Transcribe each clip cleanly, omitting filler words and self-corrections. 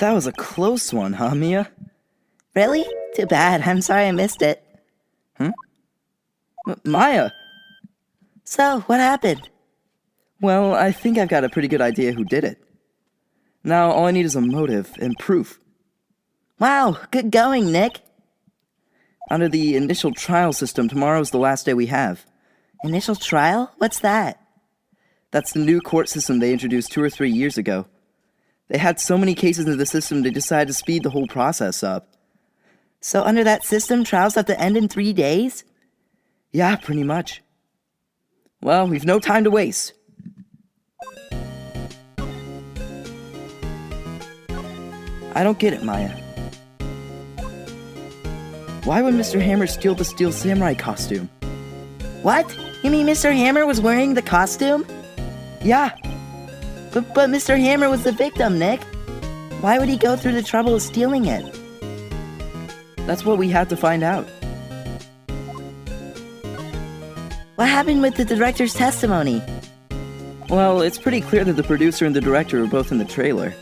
That was a close one, huh, Mia? Really? Too bad. I'm sorry I missed it. Maya! So, what happened? Well, I think I've got a pretty good idea who did it. Now, all I need is a motive and proof. Wow, good going, Nick. Under the initial trial system, tomorrow's the last day we have. Initial trial? What's that? That's the new court system they introduced 2 or 3 years ago. They had so many cases in the system they decided to speed the whole process up. So under that system, trials have to end in 3 days? Yeah, pretty much. Well, we've no time to waste. I don't get it, Maya. Why would Mr. Hammer steal the Steel Samurai costume? What? You mean Mr. Hammer was wearing the costume? Yeah. But Mr. Hammer was the victim, Nick. Why would he go through the trouble of stealing it? That's what we had to find out. What happened with the director's testimony? Well, it's pretty clear that the producer and the director are both in the trailer.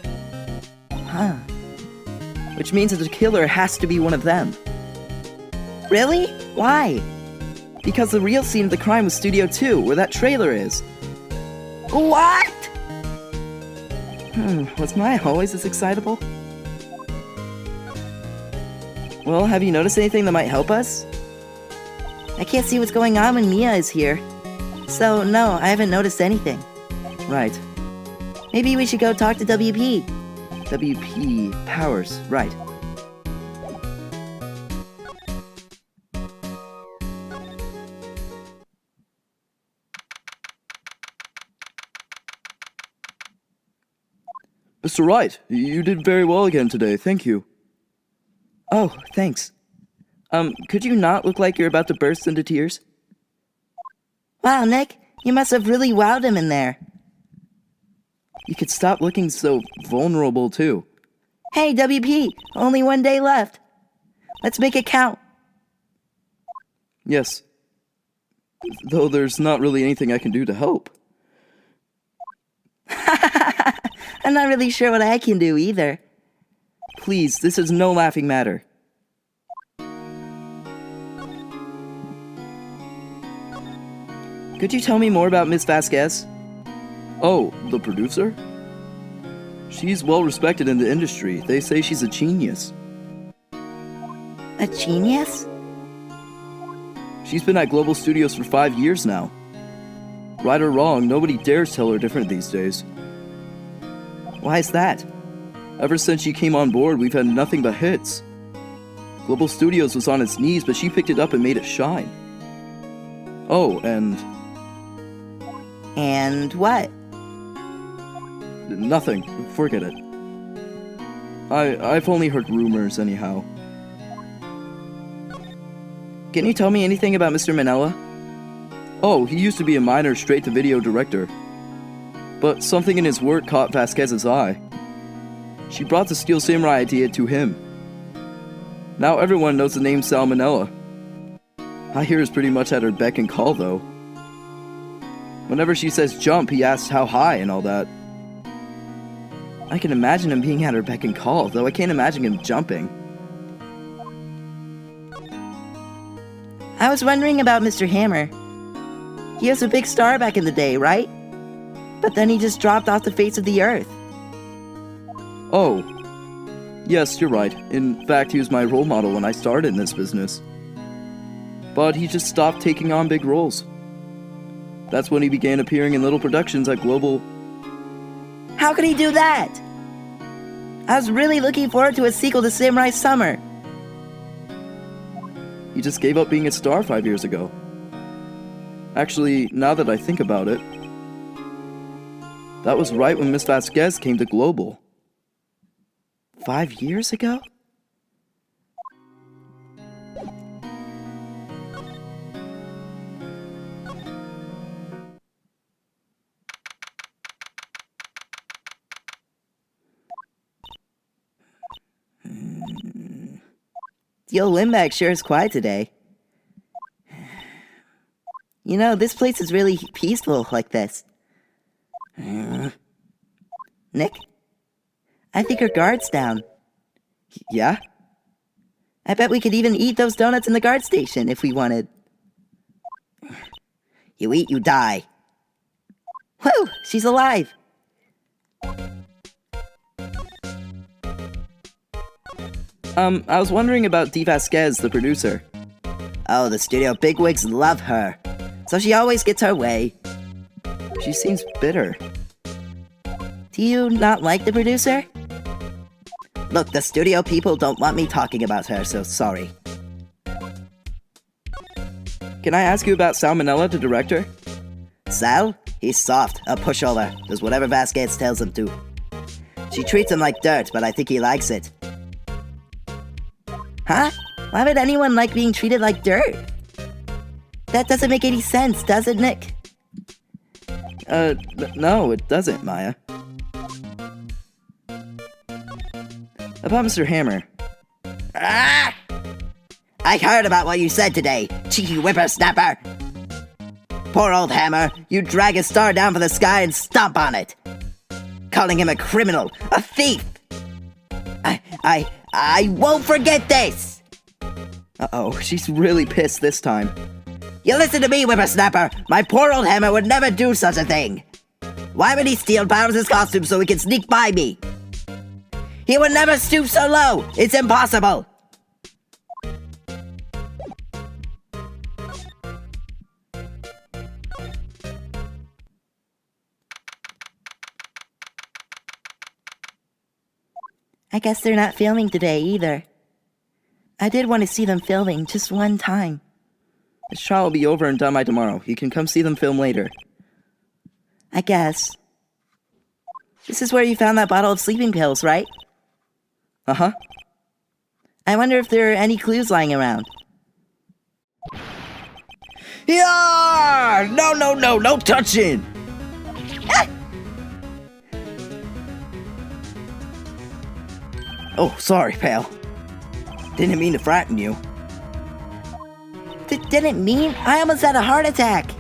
Huh. Which means that the killer has to be one of them. Really? Why? Because the real scene of the crime was Studio 2, where that trailer is. What? Was Maya always this excitable? Well, have you noticed anything that might help us? I can't see what's going on when Mia is here. So, no, I haven't noticed anything. Right. Maybe we should go talk to WP. WP Powers, right. Mr. Wright, you did very well again today, thank you. Oh, thanks. Could you not look like you're about to burst into tears? Wow, Nick, you must have really wowed him in there. You could stop looking so vulnerable, too. Hey, WP, only 1 day left. Let's make it count. Yes. Though there's not really anything I can do to help. I'm not really sure what I can do either. Please, this is no laughing matter. Could you tell me more about Miss Vasquez? Oh, the producer? She's well respected in the industry. They say she's a genius. A genius? She's been at Global Studios for 5 years now. Right or wrong, nobody dares tell her different these days. Why is that? Ever since she came on board, we've had nothing but hits. Global Studios was on its knees, but she picked it up and made it shine. Oh, and... And what? Nothing. Forget it. I've only heard rumors, anyhow. Can you tell me anything about Mr. Manella? Oh, he used to be a minor straight-to-video director. But something in his work caught Vasquez's eye. She brought the Steel Samurai idea to him. Now everyone knows the name Salmonella. I hear he's pretty much at her beck and call, though. Whenever she says jump, he asks how high and all that. I can imagine him being at her beck and call, though I can't imagine him jumping. I was wondering about Mr. Hammer. He was a big star back in the day, right? But then he just dropped off the face of the earth. Oh. Yes, you're right. In fact, he was my role model when I started in this business. But he just stopped taking on big roles. That's when he began appearing in little productions at Global. How could he do that? I was really looking forward to a sequel to Samurai Summer. He just gave up being a star 5 years ago. Actually, now that I think about it, that was right when Miss Vasquez came to Global. 5 years ago? The old Limbag sure is quiet today. You know, this place is really peaceful like this. Nick? I think her guard's down. Yeah? I bet we could even eat those donuts in the guard station if we wanted. You eat, you die. Whew, she's alive. I was wondering about Vasquez, the producer. Oh, the studio bigwigs love her. So she always gets her way. She seems bitter. Do you not like the producer? Look, the studio people don't want me talking about her, so sorry. Can I ask you about Salmonella, the director? Sal? He's soft, a pushover, does whatever Vasquez tells him to. She treats him like dirt, but I think he likes it. Huh? Why would anyone like being treated like dirt? That doesn't make any sense, does it, Nick? No, it doesn't, Maya. About Mr. Hammer. Ah! I heard about what you said today, cheeky whippersnapper. Poor old Hammer, you drag his star down from the sky and stomp on it. Calling him a criminal, a thief. I won't forget this. Uh-oh, she's really pissed this time. You listen to me, whippersnapper. My poor old Hammer would never do such a thing. Why would he steal Bowser's costume so he can sneak by me? He would never stoop so low. It's impossible. I guess they're not filming today either. I did want to see them filming just one time. This trial will be over and done by tomorrow. You can come see them film later. I guess. This is where you found that bottle of sleeping pills, right? Uh-huh. I wonder if there are any clues lying around. Yeah! No touching! Oh, sorry, pal. Didn't mean to frighten you. Didn't mean? I almost had a heart attack.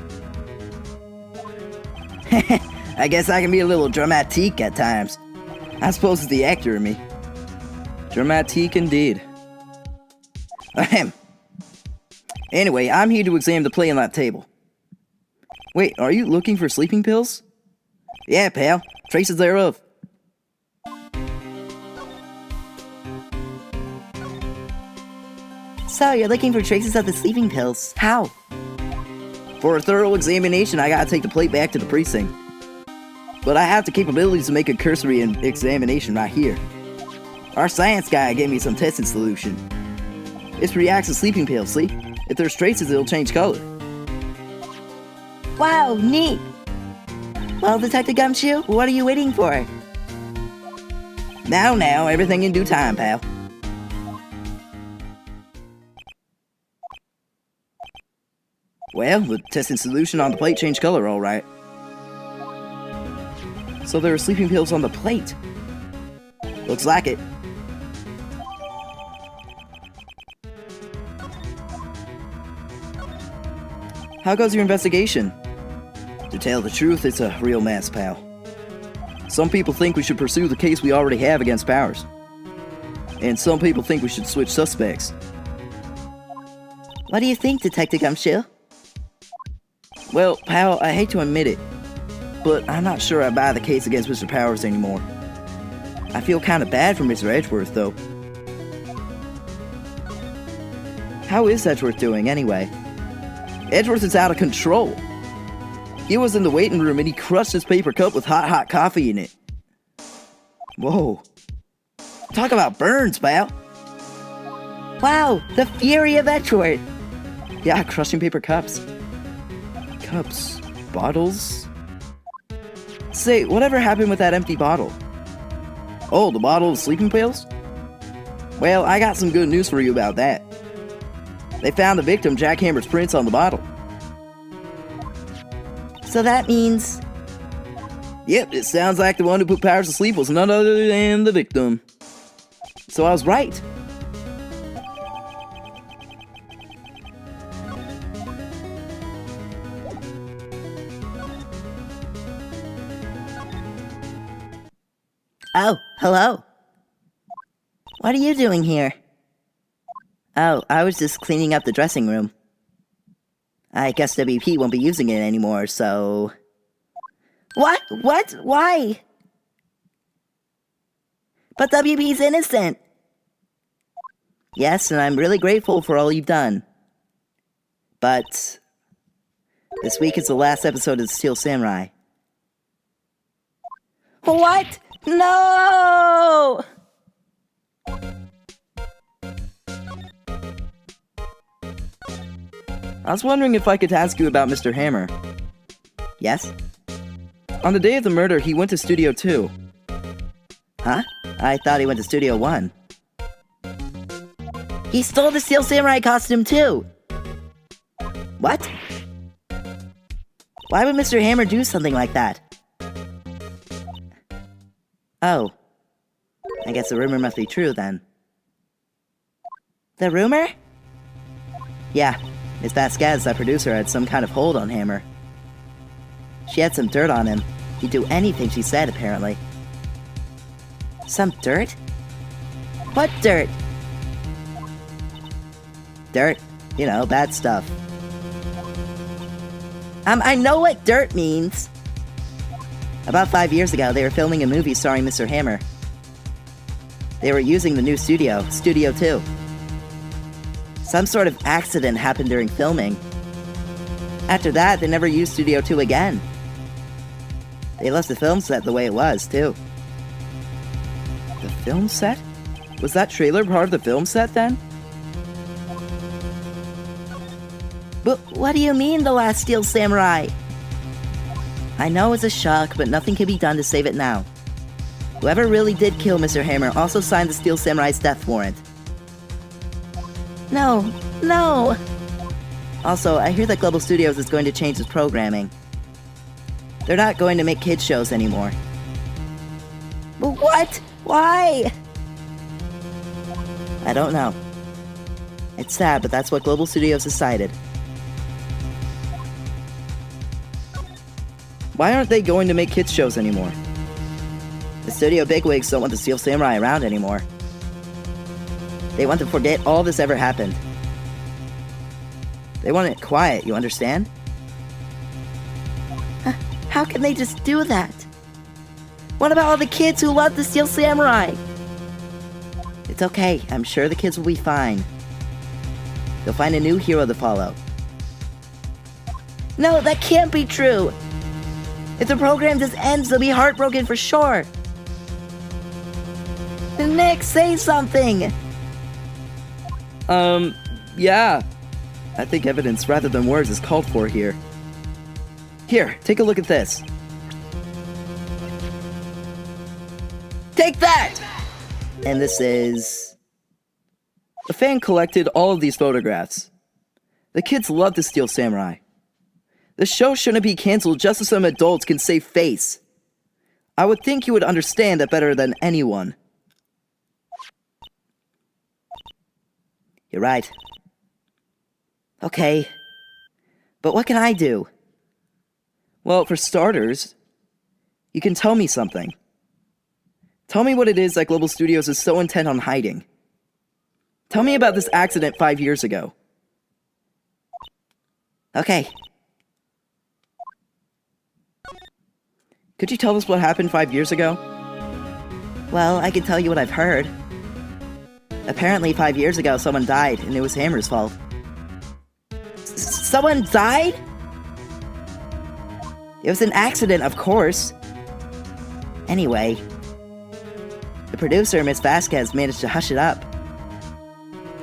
I guess I can be a little dramatique at times. I suppose it's the actor in me. Dramatique indeed. Ahem. Anyway, I'm here to examine the play on that table. Wait, are you looking for sleeping pills? Yeah, pal. Traces thereof. So, you're looking for traces of the sleeping pills. How? For a thorough examination, I gotta take the plate back to the precinct. But I have the capabilities to make a cursory examination right here. Our science guy gave me some testing solution. It reacts to sleeping pills, see? If there's traces, it'll change color. Wow, neat! Well, Detective Gumshoe, what are you waiting for? Now, everything in due time, pal. Well, the testing solution on the plate changed color, all right. So there are sleeping pills on the plate. Looks like it. How goes your investigation? To tell the truth, it's a real mess, pal. Some people think we should pursue the case we already have against Powers. And some people think we should switch suspects. What do you think, Detective Gumshoe? Well, pal, I hate to admit it, but I'm not sure I buy the case against Mr. Powers anymore. I feel kind of bad for Mr. Edgeworth, though. How is Edgeworth doing, anyway? Edgeworth is out of control. He was in the waiting room and he crushed his paper cup with hot coffee in it. Whoa. Talk about burns, pal. Wow, the fury of Edgeworth. Yeah, crushing paper cups. Cups? Bottles? Say, whatever happened with that empty bottle? Oh, the bottle of sleeping pills? Well, I got some good news for you about that. They found the victim, Jack Hammer's prints on the bottle. So that means... Yep, it sounds like the one who put Powers to sleep was none other than the victim. So I was right. Oh, hello. What are you doing here? Oh, I was just cleaning up the dressing room. I guess WP won't be using it anymore, so... What? What? Why? But WP's innocent! Yes, and I'm really grateful for all you've done. But... this week is the last episode of Steel Samurai. What? No! I was wondering if I could ask you about Mr. Hammer. Yes? On the day of the murder, he went to Studio 2. Huh? I thought he went to Studio 1. He stole the Steel Samurai costume too! What? Why would Mr. Hammer do something like that? Oh. I guess the rumor must be true then. The rumor? Yeah. Miss Vasquez, our producer, had some kind of hold on Hammer. She had some dirt on him. He'd do anything she said, apparently. Some dirt? What dirt? Dirt. You know, bad stuff. I know what dirt means. About 5 years ago, they were filming a movie starring Mr. Hammer. They were using the new studio, Studio 2. Some sort of accident happened during filming. After that, they never used Studio 2 again. They left the film set the way it was, too. The film set? Was that trailer part of the film set then? But what do you mean, The Last Steel Samurai? I know it's a shock, but nothing can be done to save it now. Whoever really did kill Mr. Hammer also signed the Steel Samurai's death warrant. No, no! Also, I hear that Global Studios is going to change its programming. They're not going to make kids shows anymore. But what? Why? I don't know. It's sad, but that's what Global Studios decided. Why aren't they going to make kids shows anymore? The studio bigwigs don't want the Steel Samurai around anymore. They want to forget all this ever happened. They want it quiet, you understand? How can they just do that? What about all the kids who love the Steel Samurai? It's okay, I'm sure the kids will be fine. They'll find a new hero to follow. No, that can't be true! If the program just ends, they'll be heartbroken for sure! Nick, say something! Yeah. I think evidence rather than words is called for here. Here, take a look at this. Take that! And this is... A fan collected all of these photographs. The kids love the Steel Samurai. The show shouldn't be canceled just so some adults can save face. I would think you would understand that better than anyone. You're right. Okay. But what can I do? Well, for starters, you can tell me something. Tell me what it is that Global Studios is so intent on hiding. Tell me about this accident 5 years ago. Okay. Could you tell us what happened 5 years ago? Well, I can tell you what I've heard. Apparently 5 years ago, someone died, and it was Hammer's fault. Someone died? It was an accident, of course. Anyway, the producer, Miss Vasquez, managed to hush it up.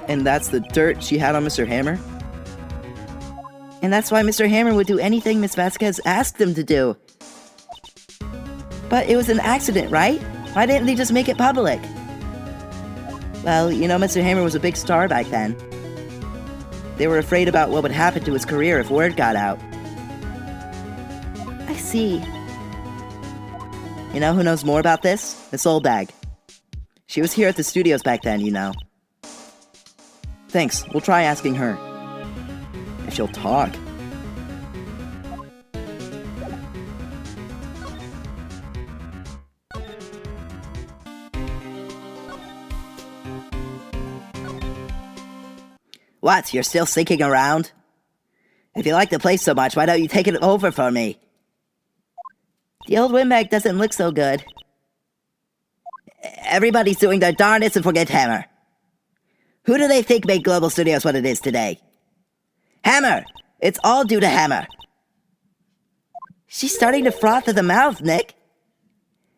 And that's the dirt she had on Mr. Hammer? And that's why Mr. Hammer would do anything Miss Vasquez asked him to do. But it was an accident, right? Why didn't they just make it public? Well, you know, Mr. Hammer was a big star back then. They were afraid about what would happen to his career if word got out. I see. You know who knows more about this? Miss Oldbag. She was here at the studios back then, you know. Thanks, we'll try asking her. If she'll talk. What, you're still sneaking around? If you like the place so much, why don't you take it over for me? The old windbag doesn't look so good. Everybody's doing their darndest to forget Hammer. Who do they think made Global Studios what it is today? Hammer! It's all due to Hammer. She's starting to froth at the mouth, Nick.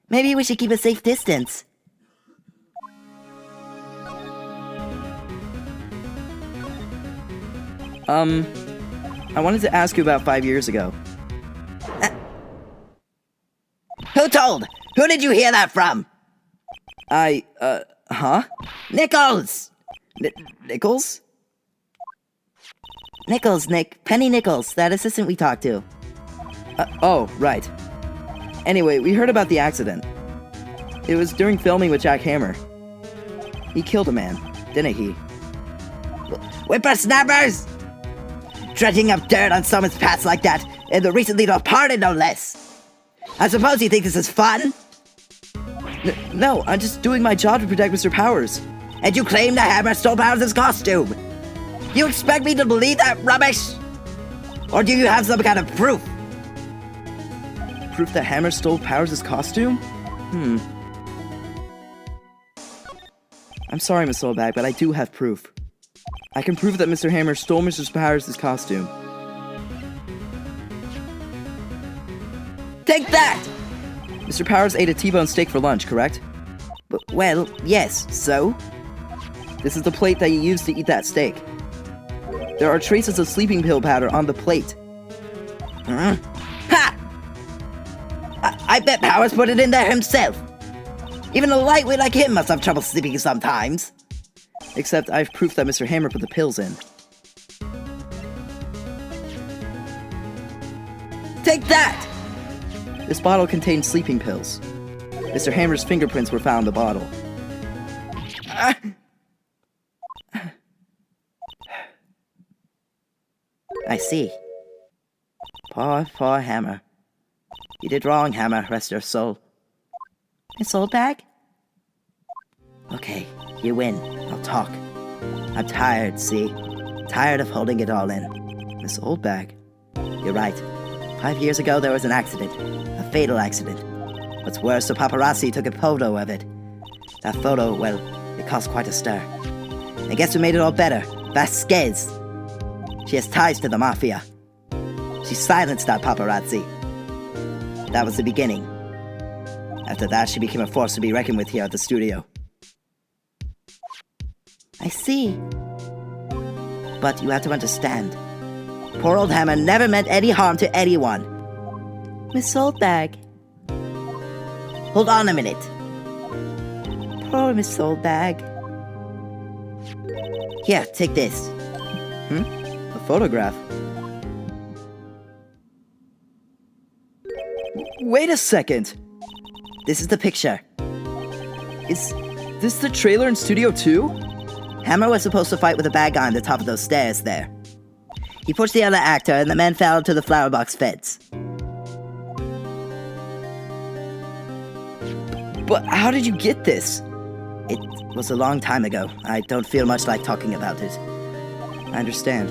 Maybe we should keep a safe distance. I wanted to ask you about 5 years ago. Who told? Who did you hear that from? Huh? Nichols! Nichols? Nichols, Nick. Penny Nichols, that assistant we talked to. Oh, right. Anyway, we heard about the accident. It was during filming with Jack Hammer. He killed a man, didn't he? Whippersnappers! Dredging up dirt on someone's past like that, and the recently departed no less. I suppose you think this is fun? No, I'm just doing my job to protect Mr. Powers. And you claim the Hammer stole Powers' costume? You expect me to believe that rubbish? Or do you have some kind of proof? Proof that Hammer stole Powers' costume? I'm sorry, Miss Soulbag, but I do have proof. I can prove that Mr. Hammer stole Mr. Powers' costume. Take that! Mr. Powers ate a T-bone steak for lunch, correct? Well, yes, so? This is the plate that you used to eat that steak. There are traces of sleeping pill powder on the plate. Ha! I bet Powers put it in there himself. Even a lightweight like him must have trouble sleeping sometimes. Except I have proof that Mr. Hammer put the pills in. Take that! This bottle contained sleeping pills. Mr. Hammer's fingerprints were found in the bottle. I see. Poor Hammer. You did wrong, Hammer, rest your soul. Miss Oldbag? Okay, you win. I'll talk. I'm tired, see? Tired of holding it all in. Miss Oldbag? You're right. 5 years ago, there was an accident. A fatal accident. What's worse, the paparazzi took a photo of it. That photo, well, it caused quite a stir. And guess who made it all better? Vasquez. She has ties to the mafia. She silenced that paparazzi. That was the beginning. After that, she became a force to be reckoned with here at the studio. I see. But you have to understand. Poor old Hammer never meant any harm to anyone. Miss Oldbag. Hold on a minute. Poor Miss Oldbag. Here, take this. A photograph? Wait a second! This is the picture. Is this the trailer in Studio 2? Hammer was supposed to fight with a bad guy on the top of those stairs there. He pushed the other actor and the man fell into the flower box fence. But how did you get this? It was a long time ago. I don't feel much like talking about it. I understand.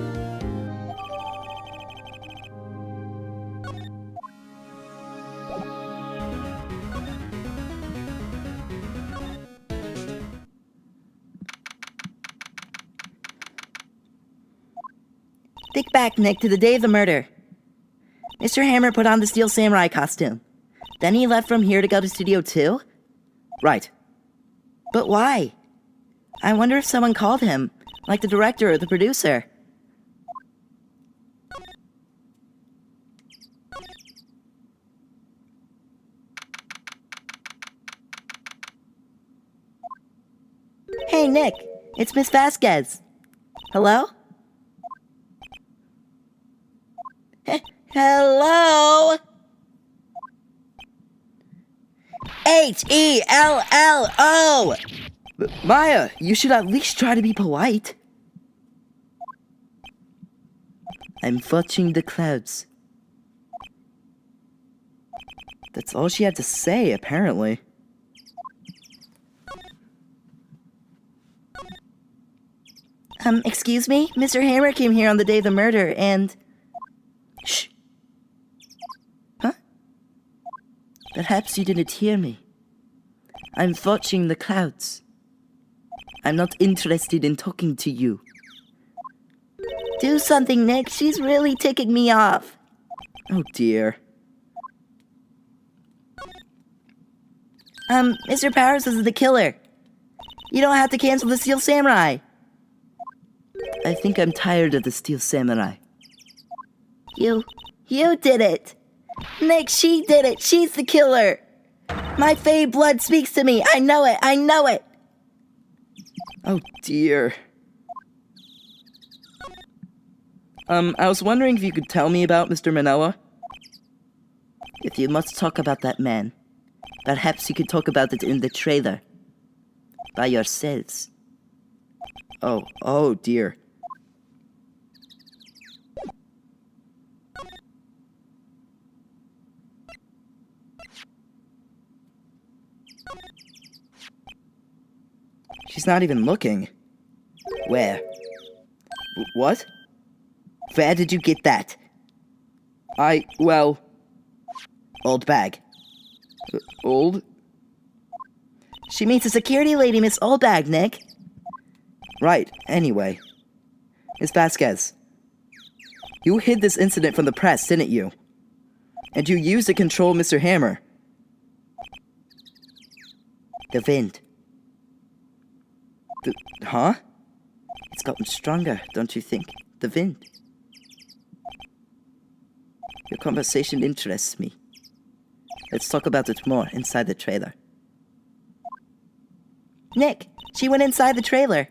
Think back, Nick, to the day of the murder. Mr. Hammer put on the Steel Samurai costume. Then he left from here to go to Studio 2? Right. But why? I wonder if someone called him, like the director or the producer. Hey, Nick, it's Miss Vasquez. Hello? Hello? Hello! But Maya, you should at least try to be polite. I'm watching the clouds. That's all she had to say, apparently. Excuse me? Mr. Hammer came here on the day of the murder and... Shh. Huh? Perhaps you didn't hear me. I'm watching the clouds. I'm not interested in talking to you. Do something, Nick. She's really ticking me off. Oh dear. Mr. Powers is the killer. You don't have to cancel the Steel Samurai. I think I'm tired of the Steel Samurai. You did it. Nick, she did it. She's the killer. My Fey blood speaks to me. I know it. Oh dear. I was wondering if you could tell me about Mr. Manella? If you must talk about that man, perhaps you could talk about it in the trailer. By yourselves. Oh dear. She's not even looking. Where? What? Where did you get that? Well... Old bag. Old? She means the security lady, Miss Oldbag, Nick. Right, anyway. Miss Vasquez. You hid this incident from the press, didn't you? And you used to control Mr. Hammer. The wind. Huh? It's gotten stronger, don't you think? The wind. Your conversation interests me. Let's talk about it more inside the trailer. Nick, she went inside the trailer.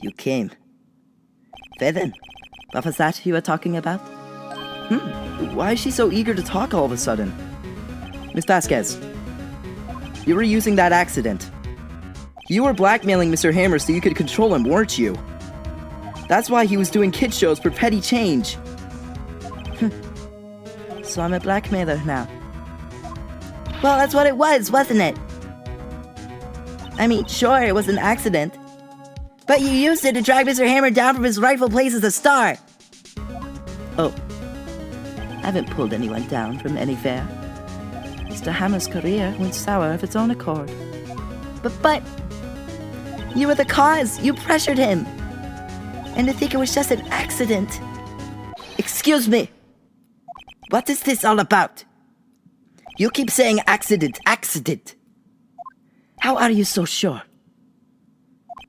You came. Where then? What was that you were talking about? Why is she so eager to talk all of a sudden? Miss Vasquez, you were using that accident. You were blackmailing Mr. Hammer so you could control him, weren't you? That's why he was doing kid shows for petty change. So I'm a blackmailer now. Well, that's what it was, wasn't it? I mean, sure, it was an accident. But you used it to drag Mr. Hammer down from his rightful place as a star. Oh. I haven't pulled anyone down from anywhere. Mr. Hammer's career went sour of its own accord. But... You were the cause. You pressured him. And to think it was just an accident. Excuse me. What is this all about? You keep saying accident. How are you so sure?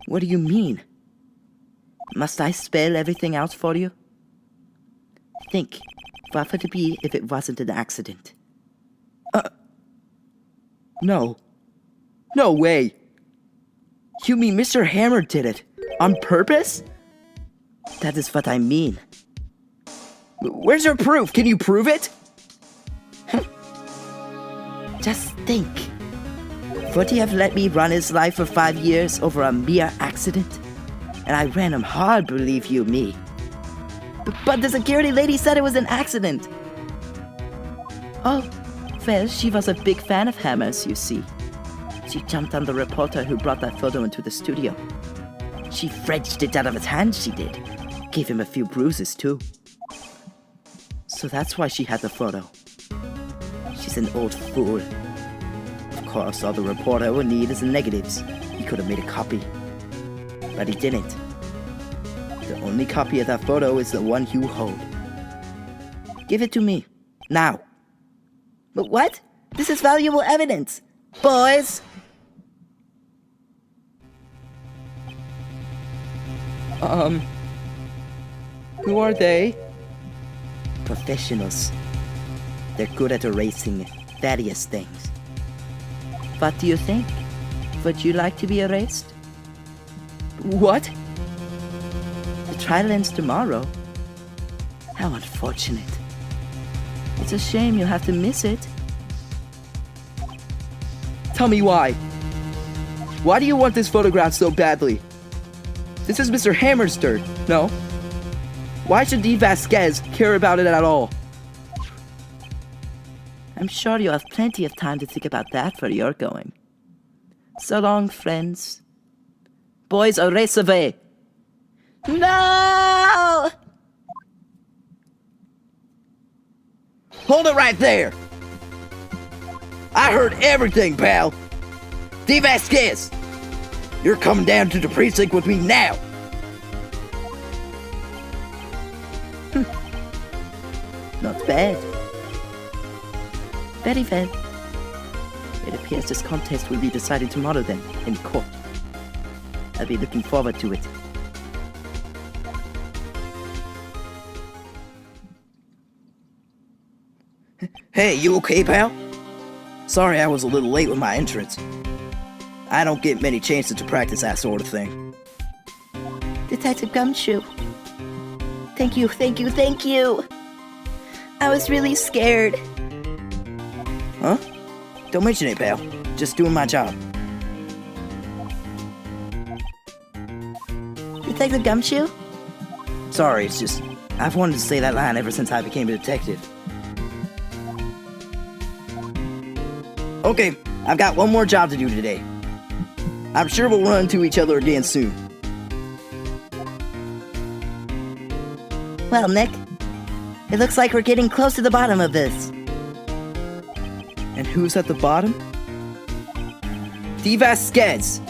What do you mean? Must I spell everything out for you? Think, what would it be if it wasn't an accident? No. No way. You mean Mr. Hammer did it? On purpose? That is what I mean. Where's your proof? Can you prove it? Just think. Would he have let me run his life for 5 years over a mere accident? And I ran him hard, believe you me. But the security lady said it was an accident. Oh, well, she was a big fan of Hammer's, you see. She jumped on the reporter who brought that photo into the studio. She wrenched it out of his hand, she did. Gave him a few bruises, too. So that's why she had the photo. She's an old fool. Of course, all the reporter would need is the negatives. He could have made a copy. But he didn't. The only copy of that photo is the one you hold. Give it to me. Now. But what? This is valuable evidence. Boys! Who are they? Professionals. They're good at erasing various things. What do you think? Would you like to be erased? What? The trial ends tomorrow. How unfortunate. It's a shame you'll have to miss it. Tell me why. Why do you want this photograph so badly? This is Mr. Hammer's dirt, no? Why should D. Vasquez care about it at all? I'm sure you have plenty of time to think about that where you're going. So long, friends. Boys, au recevez. No! Hold it right there! I heard everything, pal! Vasquez! You're coming down to the precinct with me now! Not bad. Very well. It appears this contest will be decided tomorrow then, in court. I'll be looking forward to it. Hey, you okay, pal? Sorry I was a little late with my entrance. I don't get many chances to practice that sort of thing. Detective Gumshoe. Thank you, thank you, thank you! I was really scared. Huh? Don't mention it, pal. Just doing my job. Detective Gumshoe? Sorry, it's just... I've wanted to say that line ever since I became a detective. Okay, I've got one more job to do today. I'm sure we'll run into each other again soon. Well, Nick, it looks like we're getting close to the bottom of this. And who's at the bottom? Vasquez!